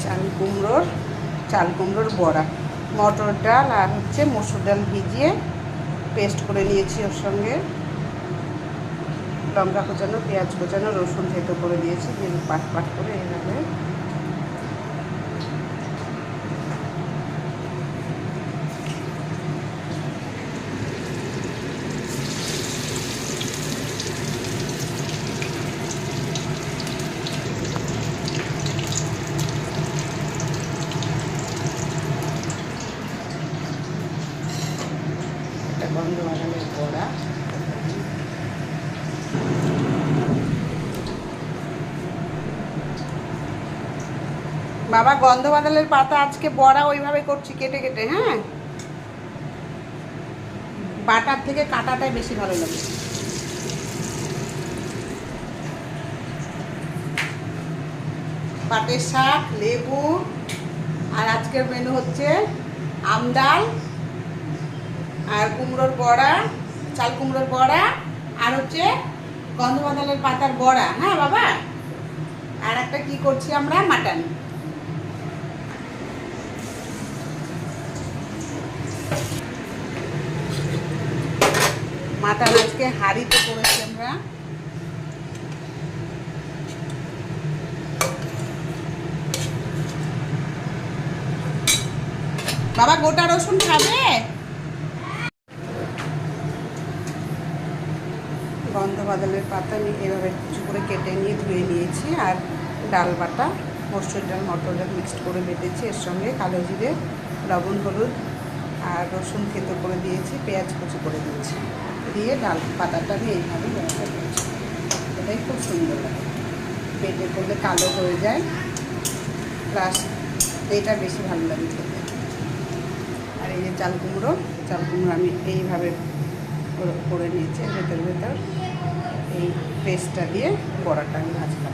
চাল কুমড়োর বড়া, মটর ডাল আর হচ্ছে মসুর ডাল ভিজিয়ে পেস্ট করে নিয়েছি। ওর সঙ্গে লঙ্কা কোচানো, পেঁয়াজ কোচানো, রসুন থেতো করে দিয়েছি, দিয়ে পাট করে এইভাবে একটা গন্ধ বাগানের বড়া। বাবা গন্ধ বাদালের পাতা আজকে বড়া ওইভাবে করছি, কেটে কেটে। হ্যাঁ, বাটার থেকে কাটাটাই বেশি ভালো লাগে। পাটের শাক, লেবু, আর আজকের মেনু হচ্ছে আম ডাল আর কুমড়োর বড়া, চাল কুমড়োর বড়া, আর হচ্ছে গন্ধ বাদালের পাতার বড়া। হ্যাঁ বাবা, আর একটা কি করছি আমরা, মাটন। মাটন আজকে হাঁড়িতে করেছি আমরা। বাবা গোটা রসুন খাবে? গন্ধ বাদালের পাতা আমি এভাবে কিছু করে কেটে নিয়ে ধুয়ে নিয়েছি, আর ডাল বাটা, মসুর ডাল মটর ডাল মিক্সড করে বেটেছি। এর সঙ্গে কালো জিরে, লবণ, হলুদ আর রসুন থেতো করে দিয়েছি, পেঁয়াজ কুচি করে দিয়েছি, দিয়ে ডাল পাতাটা আমি এইভাবে ব্যবহার করছি। এটাই খুব সুন্দর লাগে, পেটে করলে কালো হয়ে যায়, প্লাস এটা বেশি ভালো লাগে খেতে। আর এই যে চাল কুমড়ো আমি এইভাবে করে নিয়েছি, ভেতর এই পেস্টটা দিয়ে বড়াটা আমি ভাজলাম।